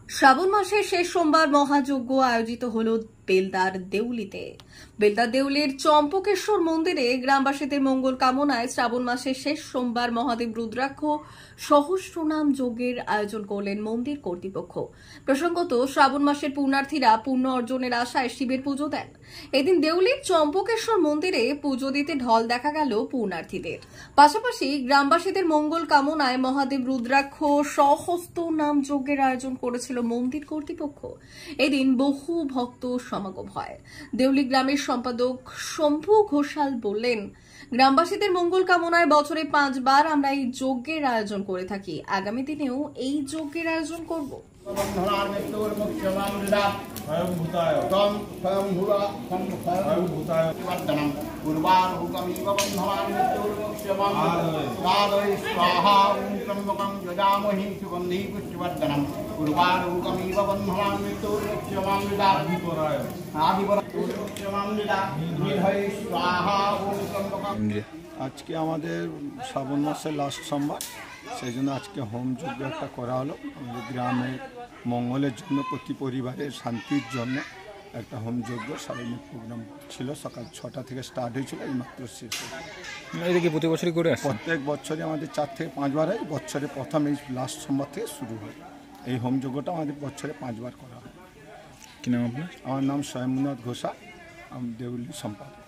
শ্রাবণ মাসের শেষ সোমবার মহাযজ্ঞ আয়োজিত হল বেলদার দেউলিতে। বেলদার দেউলির চম্পকেশ্বর মন্দিরে গ্রামবাসীদের মঙ্গল কামনায় শ্রাবণ মাসের শেষ সোমবার মহাদেব রুদ্রাক্ষ সহস্রনাম যজ্ঞের আয়োজন করলেন মন্দির কর্তৃপক্ষ। প্রসঙ্গত, শ্রাবণ মাসের পুণ্যার্থীরা পুণ্য অর্জনের আশায় শিবের পুজো দেন। এদিন দেউলির চম্পকেশ্বর মন্দিরে পুজো দিতে ঢল দেখা গেল পুণ্যার্থীদের। পাশাপাশি গ্রামবাসীদের মঙ্গল কামনায় মহাদেব রুদ্রাক্ষ সহস্রনাম যজ্ঞের আয়োজন করেছিল মন্দির কর্তৃপক্ষ। এদিন বহু ভক্ত সমাগম হয়। দেউলি গ্রামের সম্পাদক শম্ভু ঘোষাল বললেন, গ্রামবাসীদের মঙ্গল কামনায় বছরে 5 বার আমরা এই যজ্ঞের আয়োজন করে থাকি। আগামী দিনেও এই যজ্ঞের আয়োজন করব। আজকে আমাদের শ্রাবণ মাসের লাস্ট সোমবার, সেই জন্য আজকে হোম যজ্ঞ একটা করা হলো। আমাদের গ্রামের মঙ্গলের জন্য, প্রতি পরিবারের শান্তির জন্য একটা হোম যজ্ঞ সারাদিন প্রোগ্রাম ছিল। সকাল 6টা থেকে স্টার্ট হয়েছিল, এই মাত্র শেষ হয়েছে। এটা কি প্রতি বছরই করে আসছে? প্রত্যেক বছরই আমাদের 4 থেকে 5 বার হয়। বছরে প্রথম এই লাস্ট সোমবার থেকে শুরু হয়। এই হোম যজ্ঞটা আমাদের বছরে 5 বার করা হয়। কি নাম আপনার? আমার নাম স্বয়ম্ভনাথ ঘোষাল, আমি দেউলি সম্পাদক।